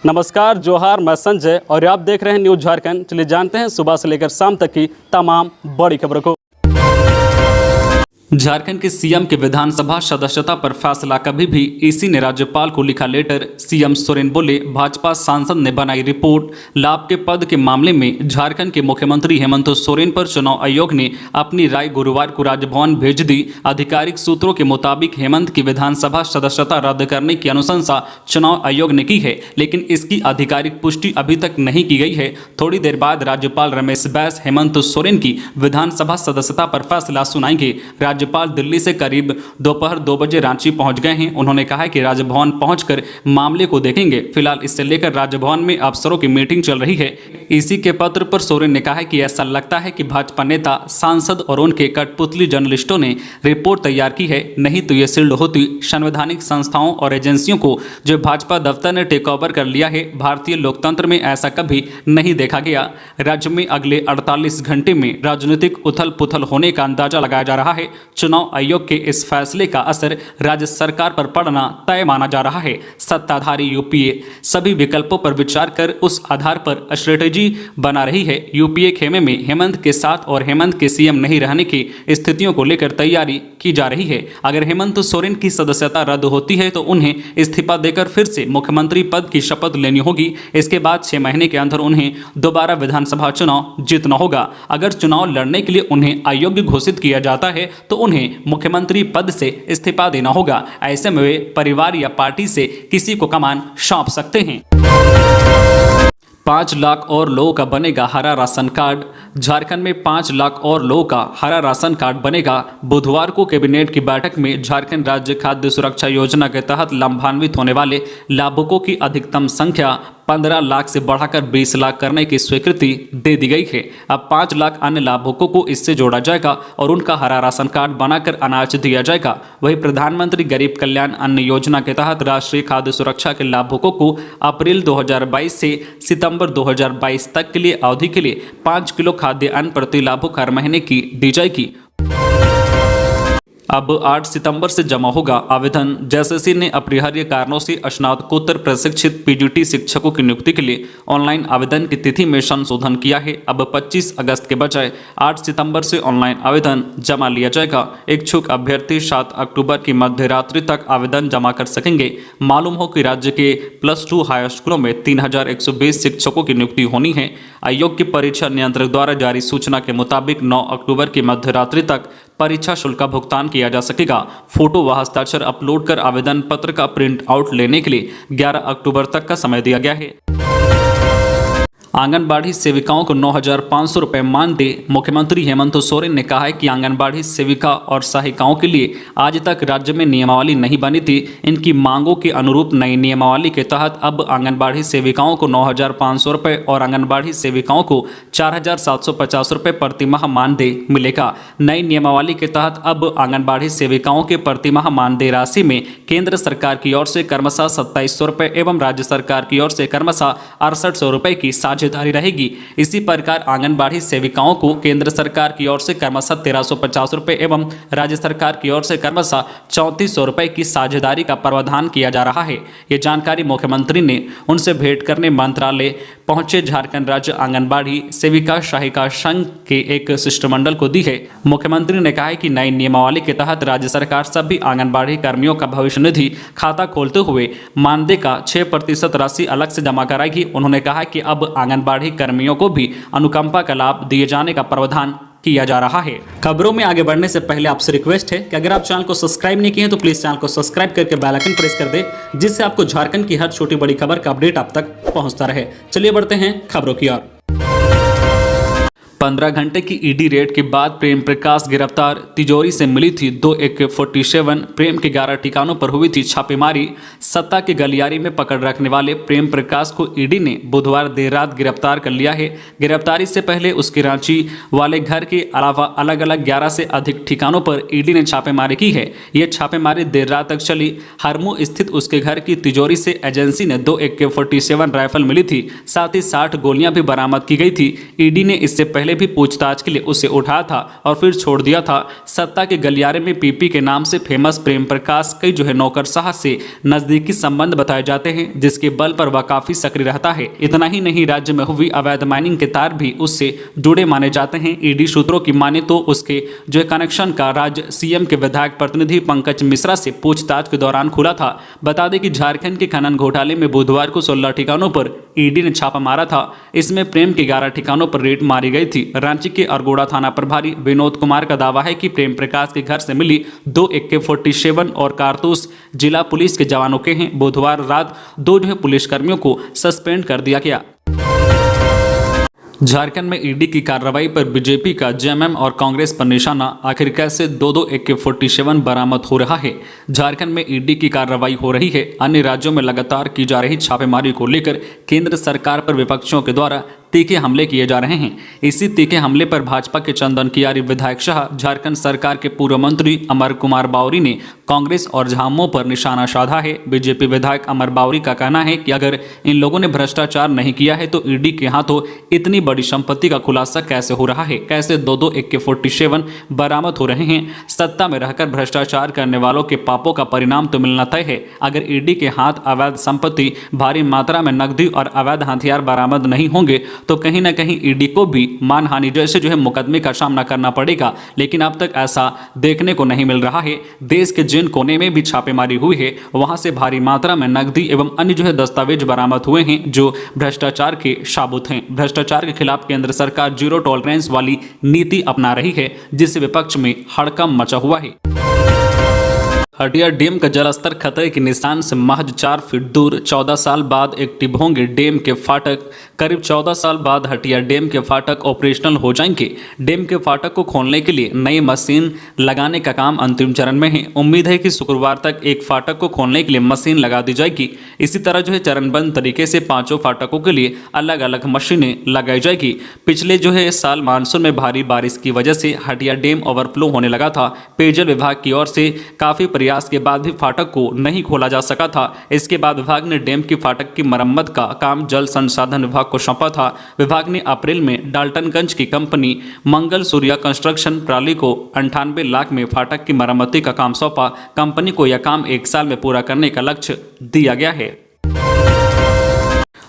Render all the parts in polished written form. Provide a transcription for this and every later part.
नमस्कार, जोहार, मैं संजय और आप देख रहे हैं न्यूज झारखंड। चलिए जानते हैं सुबह से लेकर शाम तक की तमाम बड़ी खबरों को। झारखंड के सीएम के विधानसभा सदस्यता पर फैसला कभी भी, ईसी ने राज्यपाल को लिखा लेटर। सीएम सोरेन बोले, भाजपा सांसद ने बनाई रिपोर्ट। लाभ के पद के मामले में झारखंड के मुख्यमंत्री हेमंत सोरेन पर चुनाव आयोग ने अपनी राय गुरुवार को राजभवन भेज दी। आधिकारिक सूत्रों के मुताबिक हेमंत की विधानसभा सदस्यता रद्द करने की अनुशंसा चुनाव आयोग ने की है, लेकिन इसकी आधिकारिक पुष्टि अभी तक नहीं की गई है। थोड़ी देर बाद राज्यपाल रमेश बैस हेमंत सोरेन की विधानसभा सदस्यता पर फैसला सुनाएंगे। राज्यपाल दिल्ली से करीब दोपहर 2 बजे रांची पहुंच गए हैं। उन्होंने कहा है कि राजभवन पहुंचकर मामले को देखेंगे। फिलहाल इससे लेकर राजभवन में अफसरों की मीटिंग चल रही है। ईसी के पत्र पर सोरेन ने कहा है कि ऐसा लगता है कि भाजपा नेता, सांसद और उनके कठपुतली जर्नलिस्टों ने रिपोर्ट तैयार की है, नहीं तो ये सील्ड होती। संवैधानिक संस्थाओं और एजेंसियों को जो भाजपा दफ्तर ने टेक ओवर कर लिया है, भारतीय लोकतंत्र में ऐसा कभी नहीं देखा गया। राज्य में अगले 48 घंटे में राजनीतिक उथल पुथल होने का अंदाजा लगाया जा रहा है। चुनाव आयोग के इस फैसले का असर राज्य सरकार पर पड़ना तय माना जा रहा है। सत्ताधारी यूपीए सभी विकल्पों पर विचार कर उस आधार पर स्ट्रेटेजी बना रही है। यूपीए खेमे में हेमंत के साथ और हेमंत के सीएम नहीं रहने की स्थितियों को लेकर तैयारी की जा रही है। अगर हेमंत सोरेन की सदस्यता रद्द होती है तो उन्हें इस्तीफा देकर फिर से मुख्यमंत्री पद की शपथ लेनी होगी। इसके बाद 6 महीने के अंदर उन्हें दोबारा विधानसभा चुनाव जीतना होगा। अगर चुनाव लड़ने के लिए उन्हें अयोग्य घोषित किया जाता है तो उन्हें मुख्यमंत्री पद से इस्तीफा देना होगा। ऐसे में वे परिवार या पार्टी से किसी को कमान सौंप सकते हैं। 5 लाख और लोगों का बनेगा हरा राशन कार्ड। झारखंड में 5 लाख और लोगों का हरा राशन कार्ड बनेगा। बुधवार को कैबिनेट की बैठक में झारखंड राज्य खाद्य सुरक्षा योजना के तहत लाभान्वित होने वाले लाभुकों की अधिकतम संख्या 15 लाख से बढ़ाकर 20 लाख करने की स्वीकृति दे दी गई है। अब 5 लाख अन्य लाभुकों को इससे जोड़ा जाएगा और उनका हरा राशन कार्ड बनाकर अनाज दिया जाएगा। वहीं प्रधानमंत्री गरीब कल्याण अन्न योजना के तहत राष्ट्रीय खाद्य सुरक्षा के लाभुकों को अप्रैल 2022 से सितंबर 2022 तक के लिए अवधि के लिए 5 किलो खाद्य अन्न प्रति लाभुक हर महीने की दी जाएगी। अब 8 सितंबर से जमा होगा आवेदन। जेएसएससी ने अपरिहार्य कारणों से स्नातकोत्तर प्रशिक्षित पीजीटी शिक्षकों की नियुक्ति के लिए ऑनलाइन आवेदन की तिथि में संशोधन किया है। अब 25 अगस्त के बजाय 8 सितंबर से ऑनलाइन आवेदन जमा लिया जाएगा। इच्छुक अभ्यर्थी 7 अक्टूबर की मध्य रात्रि तक आवेदन जमा कर सकेंगे। मालूम हो कि राज्य के +2 हाई स्कूलों में 3120 शिक्षकों की नियुक्ति होनी है। आयोग की परीक्षा नियंत्रक द्वारा जारी सूचना के मुताबिक 9 अक्टूबर की मध्य रात्रि तक परीक्षा शुल्क का भुगतान किया जा सकेगा। फोटो व हस्ताक्षर अपलोड कर आवेदन पत्र का प्रिंट आउट लेने के लिए 11 अक्टूबर तक का समय दिया गया है। आंगनबाड़ी सेविकाओं को 9,500 रुपये मानदेय। मुख्यमंत्री हेमंत सोरेन ने कहा है कि आंगनबाड़ी सेविका और सहायिकाओं के लिए आज तक राज्य में नियमावली नहीं बनी थी। इनकी मांगों के अनुरूप नई नियमावली के तहत अब आंगनबाड़ी सेविकाओं को 9,500 रुपये और आंगनबाड़ी सेविकाओं को 4,750 रुपये प्रतिमाह मानदेय मिलेगा। नई नियमावली के तहत अब आंगनबाड़ी सेविकाओं के प्रतिमाह मानदेय राशि में केंद्र सरकार की ओर से क्रमशः 2,700 रुपये एवं राज्य सरकार की ओर से क्रमशः 6,800 रुपये की साझेदारी रहेगी। इसी प्रकार आंगनबाड़ी सेविकाओं को केंद्र सरकार की ओर से क्रमशः 1,350 रुपये एवं राज्य सरकार की ओर से क्रमशः 3,400 रुपये की साझेदारी का प्रावधान किया जा रहा है। ये जानकारी मुख्यमंत्री ने उनसे भेंट करने मंत्रालय पहुंचे झारखंड राज्य आंगनबाड़ी सेविका सहायिका संघ के एक शिष्टमंडल को दी है। मुख्यमंत्री ने कहा है कि नई नियमावली के तहत राज्य सरकार सभी आंगनबाड़ी कर्मियों का भविष्य निधि खाता खोलते हुए मानदेय का 6% राशि अलग से जमा कराएगी। उन्होंने कहा कि अब आंगनबाड़ी कर्मियों को भी अनुकंपा का लाभ दिए जाने का प्रावधान किया जा रहा है। खबरों में आगे बढ़ने से पहले आपसे रिक्वेस्ट है कि अगर आप चैनल को सब्सक्राइब नहीं किए हैं तो प्लीज चैनल को सब्सक्राइब करके बेल आइकन प्रेस कर दे, जिससे आपको झारखंड की हर छोटी बड़ी खबर का अपडेट आप तक पहुंचता रहे। चलिए बढ़ते हैं खबरों की ओर। 15 घंटे की ईडी रेड के बाद प्रेम प्रकाश गिरफ्तार। तिजोरी से मिली थी 2 AK-47। प्रेम के 11 ठिकानों पर हुई थी छापेमारी। सत्ता के गलियारे में पकड़ रखने वाले प्रेम प्रकाश को ईडी ने बुधवार देर रात गिरफ्तार कर लिया है। गिरफ्तारी से पहले उसके रांची वाले घर के अलावा अलग अलग 11 से अधिक ठिकानों पर ईडी ने छापेमारी की है। ये छापेमारी देर रात तक चली। हरमू स्थित उसके घर की तिजोरी से एजेंसी ने 2 AK-47 राइफल मिली थी। साथ ही 60 गोलियां भी बरामद की गई थी। ईडी ने इससे पहले पहले भी पूछताछ के लिए उसे उठाया था और फिर छोड़ दिया था। सत्ता के गलियारे में पीपी के नाम से फेमस प्रेम प्रकाश कई नौकरशाह से नजदीकी संबंध बताए जाते हैं, जिसके बल पर वह काफी सक्रिय रहता है। इतना ही नहीं, राज्य में हुई अवैध माइनिंग के तार भी उससे जुड़े माने जाते हैं। ईडी सूत्रों की माने तो उसके कनेक्शन का राज्य सीएम के विधायक प्रतिनिधि पंकज मिश्रा से पूछताछ के दौरान खुला था। बता दें कि झारखंड के खनन घोटाले में बुधवार को 16 ठिकानों पर ईडी ने छापा मारा था। इसमें प्रेम के 11 ठिकानों पर रेड मारी गई थी। रांची के अरगोड़ा थाना प्रभारी विनोद कुमार का दावा है कि प्रेम प्रकाश के घर से मिली 2 AK-47 और कारतूस जिला पुलिस के जवानों के हैं। बुधवार रात 2 पुलिसकर्मियों को सस्पेंड कर दिया गया। झारखंड में ईडी की कार्रवाई पर बीजेपी का जेएमएम और कांग्रेस पर निशाना। आखिर कैसे 2 AK-47 बरामद हो रहा है? झारखंड में ईडी की कार्रवाई हो रही है। अन्य राज्यों में लगातार की जा रही छापेमारी को लेकर केंद्र सरकार पर विपक्षियों के द्वारा तीखे हमले किए जा रहे हैं। इसी तीखे हमले पर भाजपा के चंदन कियारी विधायक शाह, झारखंड सरकार के पूर्व मंत्री अमर कुमार बावरी ने कांग्रेस और झामुमो पर निशाना साधा है। बीजेपी विधायक अमर बावरी का कहना है कि अगर इन लोगों ने भ्रष्टाचार नहीं किया है तो ईडी के हाथों इतनी बड़ी संपत्ति का खुलासा कैसे हो रहा है? कैसे 2 AK-47 बरामद हो रहे हैं? सत्ता में रहकर भ्रष्टाचार करने वालों के पापों का परिणाम तो मिलना तय है। अगर ईडी के हाथ अवैध संपत्ति, भारी मात्रा में नकदी और अवैध हथियार बरामद नहीं होंगे तो कहीं ना कहीं ईडी को भी मानहानि जैसे मुकदमे का सामना करना पड़ेगा। लेकिन अब तक ऐसा देखने को नहीं मिल रहा है। देश के जिन कोने में भी छापेमारी हुई है वहां से भारी मात्रा में नकदी एवं अन्य दस्तावेज बरामद हुए हैं जो भ्रष्टाचार के साबुत हैं। भ्रष्टाचार के खिलाफ केंद्र सरकार जीरो टॉलरेंस वाली नीति अपना रही है, जिससे विपक्ष में हड़कंप मचा हुआ है। हटिया डैम का जलस्तर खतरे के निशान से महज 4 फीट दूर। 14 साल बाद एक्टिव होंगे डैम के फाटक। करीब 14 साल बाद हटिया डैम के फाटक ऑपरेशनल हो जाएंगे। डैम के फाटक को खोलने के लिए नई मशीन लगाने का काम अंतिम चरण में है। उम्मीद है कि शुक्रवार तक एक फाटक को खोलने के लिए मशीन लगा दी जाएगी। इसी तरह चरणबद्ध तरीके से 5 फाटकों के लिए अलग अलग मशीनें लगाई जाएगी। पिछले साल मानसून में भारी बारिश की वजह से हटिया डैम ओवरफ्लो होने लगा था। पेयजल विभाग की ओर से काफी प्रयास के बाद भी फाटक को नहीं खोला जा सका था। इसके बाद विभाग ने डैम की फाटक की मरम्मत का काम जल संसाधन विभाग को सौंपा था। विभाग ने अप्रैल में डाल्टनगंज की कंपनी मंगल सूर्या कंस्ट्रक्शन प्रणाली को 98 लाख में फाटक की मरम्मती का काम सौंपा। कंपनी को यह काम 1 साल में पूरा करने का लक्ष्य दिया गया है।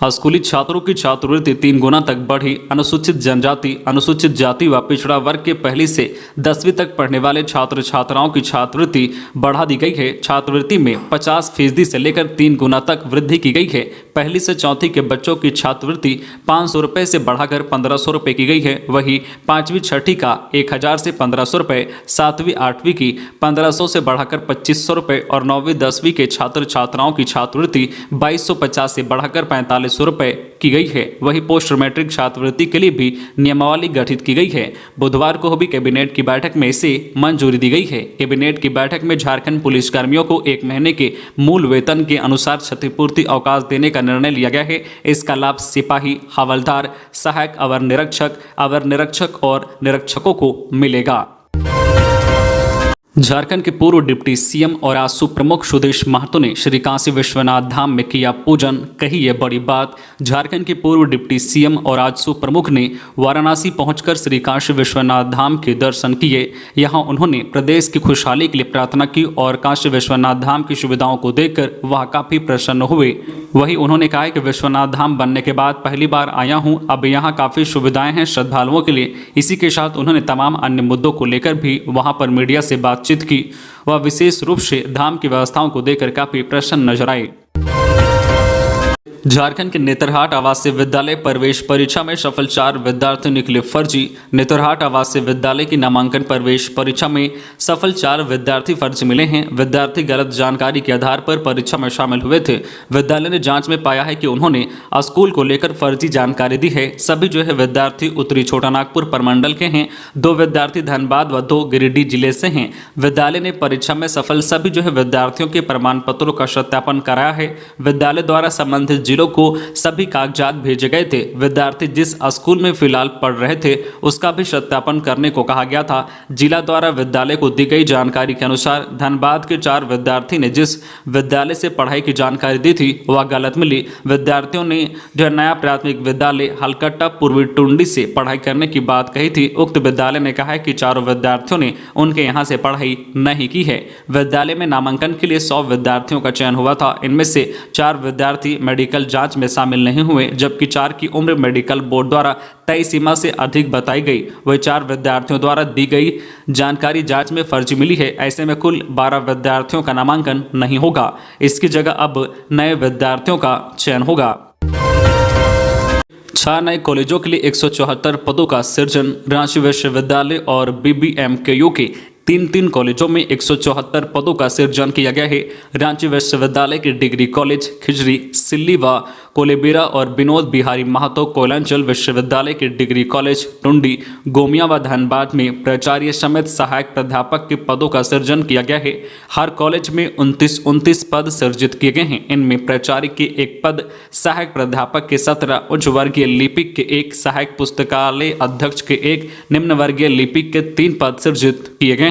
स्कूली छात्रों की छात्रवृत्ति 3 गुना तक बढ़ी। अनुसूचित जनजाति, अनुसूचित जाति व पिछड़ा वर्ग के 1ली से 10वीं तक पढ़ने वाले छात्र छात्राओं की छात्रवृत्ति बढ़ा दी गई है। छात्रवृत्ति में 50% से लेकर 3 गुना तक वृद्धि की गई है। 1ली से 4वीं के बच्चों की छात्रवृत्ति 500 रुपये से बढ़ाकर 1500 रुपये की गई है। वहीं 5वीं 6ठी का 1000 से 1500 रुपये, 7वीं 8वीं की 1500 से बढ़ाकर 2500 रुपये और 9वीं 10वीं के छात्र छात्राओं की छात्रवृत्ति 2250 से बढ़ाकर 4500 रुपये की गई है। वहीं पोस्ट मैट्रिक छात्रवृत्ति के लिए भी नियमावली गठित की गई है। बुधवार को हुई कैबिनेट की बैठक में इसे मंजूरी दी गई है। कैबिनेट की बैठक में झारखंड पुलिस कर्मियों को 1 महीने के मूल वेतन के अनुसार क्षतिपूर्ति अवकाश देने का निर्णय लिया गया है। इसका लाभ सिपाही, हवलदार, सहायक अवर निरीक्षक और निरीक्षकों को मिलेगा। झारखंड के पूर्व डिप्टी सीएम और आजसू प्रमुख सुदेश महतो ने श्री काशी विश्वनाथ धाम में किया पूजन। कही ये बड़ी बात। झारखंड के पूर्व डिप्टी सीएम और आजसू प्रमुख ने वाराणसी पहुंचकर श्री काशी विश्वनाथ धाम के दर्शन किए। यहां उन्होंने प्रदेश की खुशहाली के लिए प्रार्थना की और काशी विश्वनाथ धाम की सुविधाओं को देखकर वह काफी प्रसन्न हुए। वहीं उन्होंने कहा कि विश्वनाथ धाम बनने के बाद पहली बार आया हूं, अब यहाँ काफ़ी सुविधाएं हैं श्रद्धालुओं के लिए। इसी के साथ उन्होंने तमाम अन्य मुद्दों को लेकर भी वहां पर मीडिया से बातचीत की। वह विशेष रूप से धाम की व्यवस्थाओं को देखकर काफ़ी प्रसन्न नजर आए। झारखंड के नेतरहाट आवासीय विद्यालय प्रवेश परीक्षा में सफल 4 विद्यार्थी निकले फर्जी। नेतरहाट आवासीय विद्यालय की नामांकन प्रवेश परीक्षा में सफल 4 विद्यार्थी फर्जी मिले हैं। विद्यार्थी गलत जानकारी के आधार पर परीक्षा में शामिल हुए थे। विद्यालय ने जांच में पाया है कि उन्होंने स्कूल को लेकर फर्जी जानकारी दी है। सभी विद्यार्थी उत्तरी छोटानागपुर प्रमंडल के हैं। 2 विद्यार्थी धनबाद व 2 गिरिडीह जिले से हैं। विद्यालय ने परीक्षा में सफल सभी विद्यार्थियों के प्रमाण पत्रों का सत्यापन कराया है। विद्यालय द्वारा संबंधित जिलों को सभी कागजात भेजे गए थे। विद्यार्थी जिस स्कूल में फिलहाल पढ़ रहे थे उसका भी सत्यापन करने को कहा गया था। जिला द्वारा विद्यालय को दी गई जानकारी के अनुसार धनबाद के 4 विद्यार्थी ने जिस विद्यालय से पढ़ाई की जानकारी दी थी वह गलत मिली। विद्यार्थियों ने जो नया प्राथमिक विद्यालय हलकट्टा पूर्वी टुंडी से पढ़ाई करने की बात कही थी। उक्त विद्यालय ने कहा है कि चारों विद्यार्थियों ने उनके यहां से पढ़ाई नहीं की है। विद्यालय में नामांकन के लिए 100 विद्यार्थियों का चयन हुआ था। इनमें से 4 विद्यार्थी मेडिकल जांच में शामिल नहीं हुए, जबकि 4 की उम्र मेडिकल बोर्ड द्वारा तय सीमा से अधिक बताई गई। वही 4 विद्यार्थियों द्वारा दी गई जानकारी जांच में फर्जी मिली है। ऐसे में कुल 12 विद्यार्थियों का नामांकन नहीं होगा। इसकी जगह अब नए विद्यार्थियों का चयन होगा। 6 नए कॉलेजों के लिए 174 पदों का सृजन। रांची विश्वविद्यालय और BBMKU के 3 कॉलेजों में 174 पदों का सृजन किया गया है। रांची विश्वविद्यालय के डिग्री कॉलेज खिजरी, सिल्ली व कोलेबिरा और विनोद बिहारी महतो कोयलांचल विश्वविद्यालय के डिग्री कॉलेज टुंडी, गोमिया व धनबाद में प्राचार्य समेत सहायक प्राध्यापक के पदों का सृजन किया गया है। हर कॉलेज में 29 पद सृजित किए गए हैं। इनमें प्राचार्य के 1 पद, सहायक प्राध्यापक के 17, उच्च वर्गीय लिपिक के 1, सहायक पुस्तकालय अध्यक्ष के 1, निम्न वर्गीय लिपिक के 3 पद सृजित किए गए।